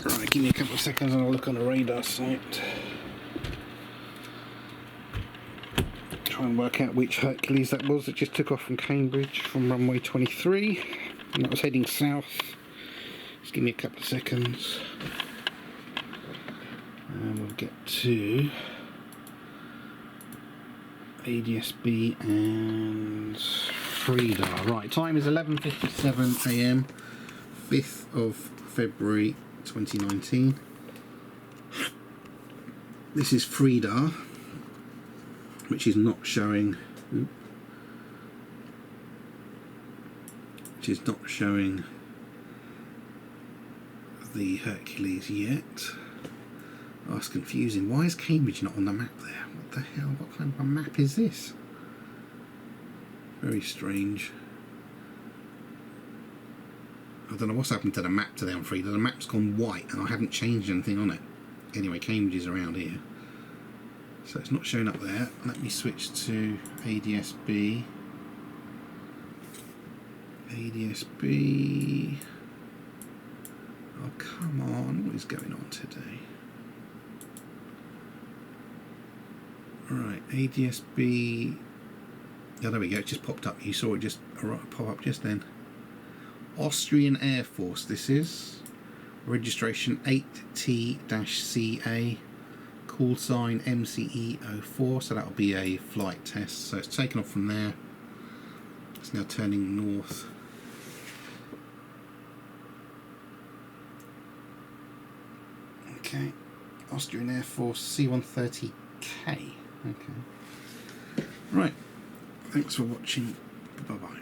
Right, give me a couple of seconds and I'll look on the radar site. Try and work out which Hercules that was that just took off from Cambridge from runway 23. And that was heading south. Just give me a couple of seconds. And we'll get to ADSB and Frida. Right, time is 11:57 AM, 5th of February 2019. This is Frida, which is not showing. Which is not showing the Hercules yet. Oh, it's confusing. Why is Cambridge not on the map there? What the hell? What kind of a map is this? Very strange. I don't know what's happened to the map today on Frida. The map's gone white and I haven't changed anything on it. Anyway, Cambridge is around here. So it's not showing up there. Let me switch to ADSB. ADSB. Oh, come on. What is going on today? Right, ADSB. Oh, there we go. It just popped up. You saw it just pop up just then. Austrian Air Force, this is. Registration 8T-CA. Call sign MCE04. So that'll be a flight test. So it's taken off from there. It's now turning north. Okay. Austrian Air Force C-130K. Okay. Right. Thanks for watching. Bye-bye.